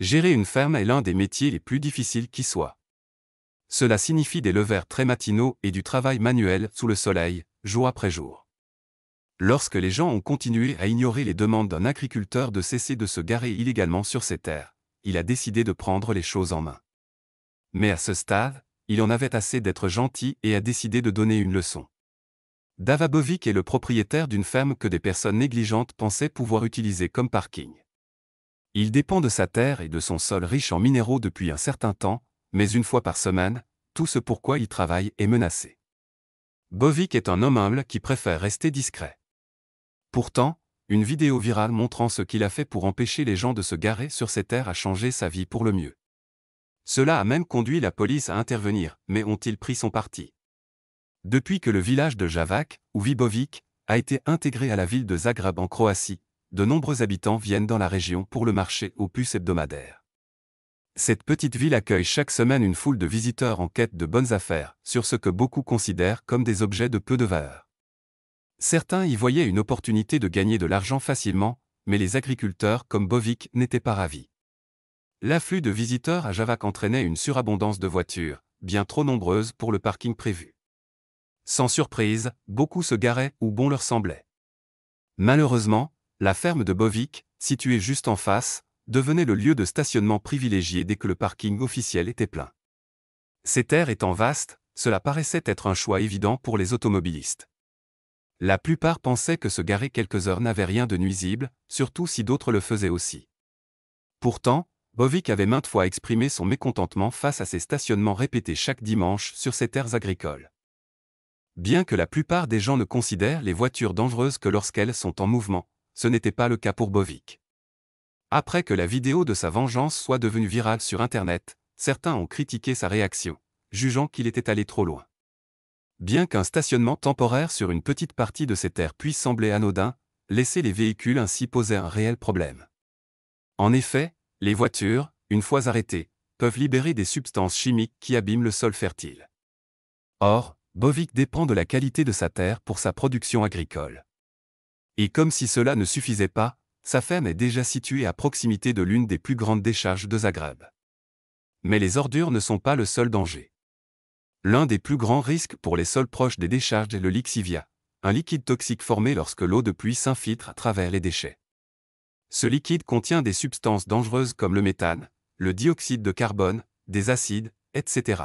Gérer une ferme est l'un des métiers les plus difficiles qui soient. Cela signifie des levers très matinaux et du travail manuel sous le soleil, jour après jour. Lorsque les gens ont continué à ignorer les demandes d'un agriculteur de cesser de se garer illégalement sur ses terres, il a décidé de prendre les choses en main. Mais à ce stade, il en avait assez d'être gentil et a décidé de donner une leçon. Dava Bovic est le propriétaire d'une ferme que des personnes négligentes pensaient pouvoir utiliser comme parking. Il dépend de sa terre et de son sol riche en minéraux depuis un certain temps, mais une fois par semaine, tout ce pourquoi il travaille est menacé. Bovic est un homme humble qui préfère rester discret. Pourtant, une vidéo virale montrant ce qu'il a fait pour empêcher les gens de se garer sur ses terres a changé sa vie pour le mieux. Cela a même conduit la police à intervenir, mais ont-ils pris son parti? Depuis que le village de Javac, où vit Bovic, a été intégré à la ville de Zagreb en Croatie, de nombreux habitants viennent dans la région pour le marché aux puces hebdomadaires. Cette petite ville accueille chaque semaine une foule de visiteurs en quête de bonnes affaires, sur ce que beaucoup considèrent comme des objets de peu de valeur. Certains y voyaient une opportunité de gagner de l'argent facilement, mais les agriculteurs comme Bovic n'étaient pas ravis. L'afflux de visiteurs à Javac entraînait une surabondance de voitures, bien trop nombreuses pour le parking prévu. Sans surprise, beaucoup se garaient où bon leur semblait. Malheureusement, la ferme de Bovic, située juste en face, devenait le lieu de stationnement privilégié dès que le parking officiel était plein. Ces terres étant vastes, cela paraissait être un choix évident pour les automobilistes. La plupart pensaient que se garer quelques heures n'avait rien de nuisible, surtout si d'autres le faisaient aussi. Pourtant, Bovic avait maintes fois exprimé son mécontentement face à ces stationnements répétés chaque dimanche sur ces terres agricoles. Bien que la plupart des gens ne considèrent les voitures dangereuses que lorsqu'elles sont en mouvement, ce n'était pas le cas pour Bovic. Après que la vidéo de sa vengeance soit devenue virale sur Internet, certains ont critiqué sa réaction, jugeant qu'il était allé trop loin. Bien qu'un stationnement temporaire sur une petite partie de ces terres puisse sembler anodin, laisser les véhicules ainsi posait un réel problème. En effet, les voitures, une fois arrêtées, peuvent libérer des substances chimiques qui abîment le sol fertile. Or, Bovic dépend de la qualité de sa terre pour sa production agricole. Et comme si cela ne suffisait pas, sa ferme est déjà située à proximité de l'une des plus grandes décharges de Zagreb. Mais les ordures ne sont pas le seul danger. L'un des plus grands risques pour les sols proches des décharges est le lixivia, un liquide toxique formé lorsque l'eau de pluie s'infiltre à travers les déchets. Ce liquide contient des substances dangereuses comme le méthane, le dioxyde de carbone, des acides, etc.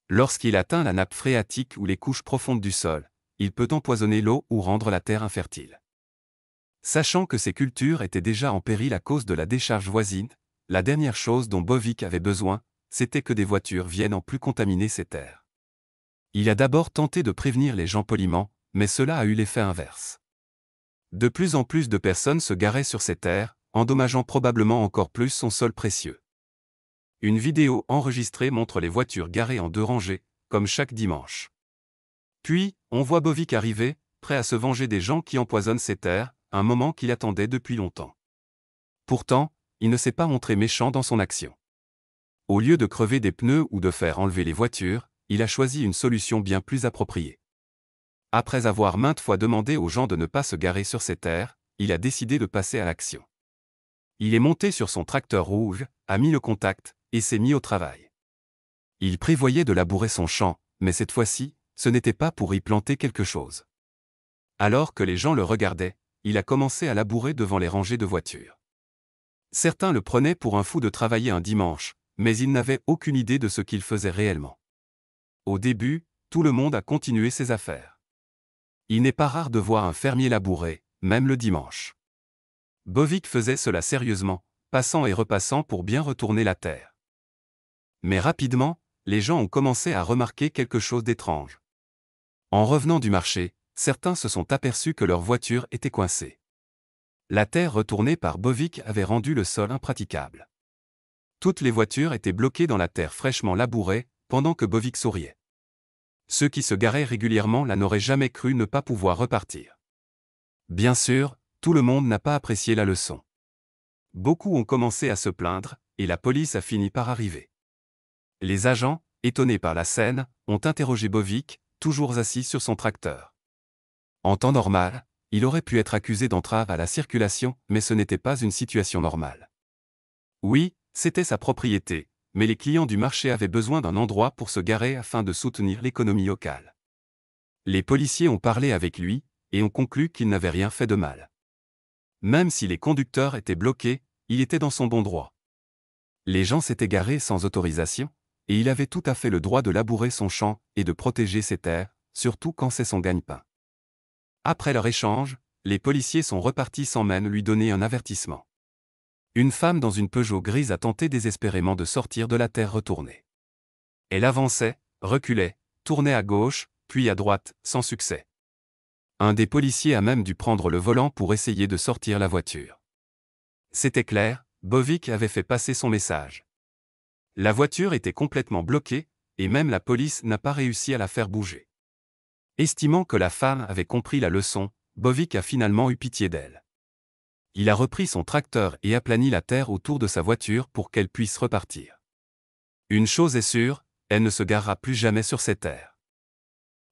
Lorsqu'il atteint la nappe phréatique ou les couches profondes du sol, il peut empoisonner l'eau ou rendre la terre infertile. Sachant que ces cultures étaient déjà en péril à cause de la décharge voisine, la dernière chose dont Bovic avait besoin, c'était que des voitures viennent en plus contaminer ces terres. Il a d'abord tenté de prévenir les gens poliment, mais cela a eu l'effet inverse. De plus en plus de personnes se garaient sur ces terres, endommageant probablement encore plus son sol précieux. Une vidéo enregistrée montre les voitures garées en 2 rangées, comme chaque dimanche. Puis, on voit Bovic arriver, prêt à se venger des gens qui empoisonnent ses terres, un moment qu'il attendait depuis longtemps. Pourtant, il ne s'est pas montré méchant dans son action. Au lieu de crever des pneus ou de faire enlever les voitures, il a choisi une solution bien plus appropriée. Après avoir maintes fois demandé aux gens de ne pas se garer sur ses terres, il a décidé de passer à l'action. Il est monté sur son tracteur rouge, a mis le contact, et s'est mis au travail. Il prévoyait de labourer son champ, mais cette fois-ci, ce n'était pas pour y planter quelque chose. Alors que les gens le regardaient, il a commencé à labourer devant les rangées de voitures. Certains le prenaient pour un fou de travailler un dimanche, mais ils n'avaient aucune idée de ce qu'il faisait réellement. Au début, tout le monde a continué ses affaires. Il n'est pas rare de voir un fermier labourer, même le dimanche. Bovic faisait cela sérieusement, passant et repassant pour bien retourner la terre. Mais rapidement, les gens ont commencé à remarquer quelque chose d'étrange. En revenant du marché, certains se sont aperçus que leur voiture était coincée. La terre retournée par Bovic avait rendu le sol impraticable. Toutes les voitures étaient bloquées dans la terre fraîchement labourée, pendant que Bovic souriait. Ceux qui se garaient régulièrement là n'auraient jamais cru ne pas pouvoir repartir. Bien sûr, tout le monde n'a pas apprécié la leçon. Beaucoup ont commencé à se plaindre, et la police a fini par arriver. Les agents, étonnés par la scène, ont interrogé Bovic, toujours assis sur son tracteur. En temps normal, il aurait pu être accusé d'entrave à la circulation, mais ce n'était pas une situation normale. Oui, c'était sa propriété, mais les clients du marché avaient besoin d'un endroit pour se garer afin de soutenir l'économie locale. Les policiers ont parlé avec lui, et ont conclu qu'il n'avait rien fait de mal. Même si les conducteurs étaient bloqués, il était dans son bon droit. Les gens s'étaient garés sans autorisation, et il avait tout à fait le droit de labourer son champ et de protéger ses terres, surtout quand c'est son gagne-pain. Après leur échange, les policiers sont repartis sans même lui donner un avertissement. Une femme dans une Peugeot grise a tenté désespérément de sortir de la terre retournée. Elle avançait, reculait, tournait à gauche, puis à droite, sans succès. Un des policiers a même dû prendre le volant pour essayer de sortir la voiture. C'était clair, Bovic avait fait passer son message. La voiture était complètement bloquée, et même la police n'a pas réussi à la faire bouger. Estimant que la femme avait compris la leçon, Bovic a finalement eu pitié d'elle. Il a repris son tracteur et aplanit la terre autour de sa voiture pour qu'elle puisse repartir. Une chose est sûre, elle ne se garera plus jamais sur ces terres.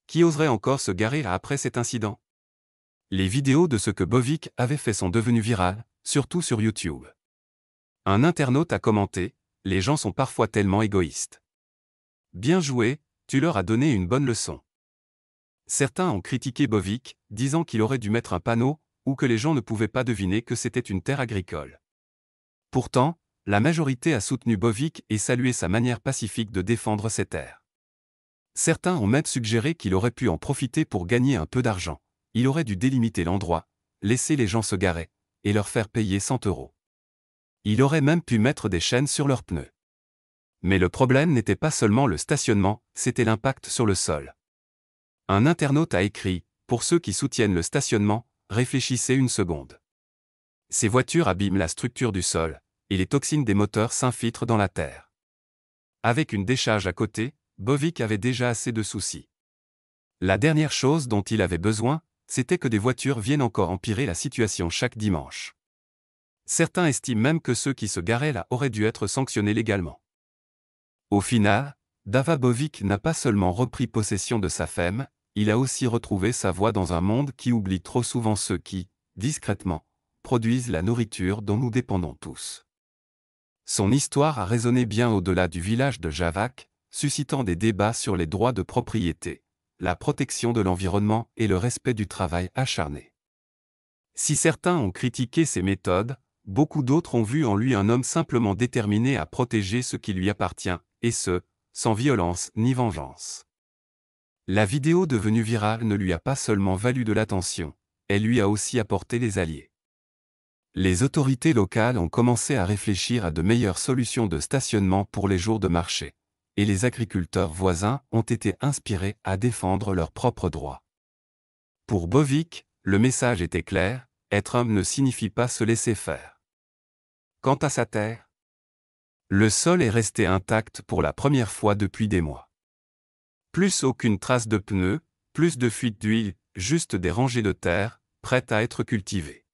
Qui oserait encore se garer après cet incident? Les vidéos de ce que Bovic avait fait sont devenues virales, surtout sur YouTube. Un internaute a commenté « Les gens sont parfois tellement égoïstes. Bien joué, tu leur as donné une bonne leçon. » Certains ont critiqué Bovic, disant qu'il aurait dû mettre un panneau, ou que les gens ne pouvaient pas deviner que c'était une terre agricole. Pourtant, la majorité a soutenu Bovic et salué sa manière pacifique de défendre ses terres. Certains ont même suggéré qu'il aurait pu en profiter pour gagner un peu d'argent. Il aurait dû délimiter l'endroit, laisser les gens se garer, et leur faire payer 100 €. Il aurait même pu mettre des chaînes sur leurs pneus. Mais le problème n'était pas seulement le stationnement, c'était l'impact sur le sol. Un internaute a écrit « Pour ceux qui soutiennent le stationnement, réfléchissez une seconde. Ces voitures abîment la structure du sol, et les toxines des moteurs s'infiltrent dans la terre. » Avec une décharge à côté, Bovic avait déjà assez de soucis. La dernière chose dont il avait besoin, c'était que des voitures viennent encore empirer la situation chaque dimanche. Certains estiment même que ceux qui se garaient là auraient dû être sanctionnés légalement. Au final, Dava Bovic n'a pas seulement repris possession de sa femme, il a aussi retrouvé sa voie dans un monde qui oublie trop souvent ceux qui, discrètement, produisent la nourriture dont nous dépendons tous. Son histoire a résonné bien au-delà du village de Javac, suscitant des débats sur les droits de propriété, la protection de l'environnement et le respect du travail acharné. Si certains ont critiqué ses méthodes, beaucoup d'autres ont vu en lui un homme simplement déterminé à protéger ce qui lui appartient, et ce, sans violence ni vengeance. La vidéo devenue virale ne lui a pas seulement valu de l'attention, elle lui a aussi apporté des alliés. Les autorités locales ont commencé à réfléchir à de meilleures solutions de stationnement pour les jours de marché, et les agriculteurs voisins ont été inspirés à défendre leurs propres droits. Pour Bovic, le message était clair, être homme ne signifie pas se laisser faire. Quant à sa terre, le sol est resté intact pour la première fois depuis des mois. Plus aucune trace de pneus, plus de fuite d'huile, juste des rangées de terre, prêtes à être cultivées.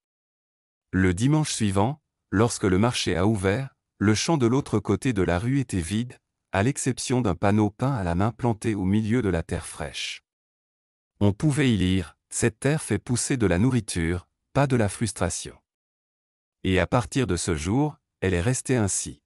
Le dimanche suivant, lorsque le marché a ouvert, le champ de l'autre côté de la rue était vide, à l'exception d'un panneau peint à la main planté au milieu de la terre fraîche. On pouvait y lire « Cette terre fait pousser de la nourriture, pas de la frustration ». Et à partir de ce jour, elle est restée ainsi.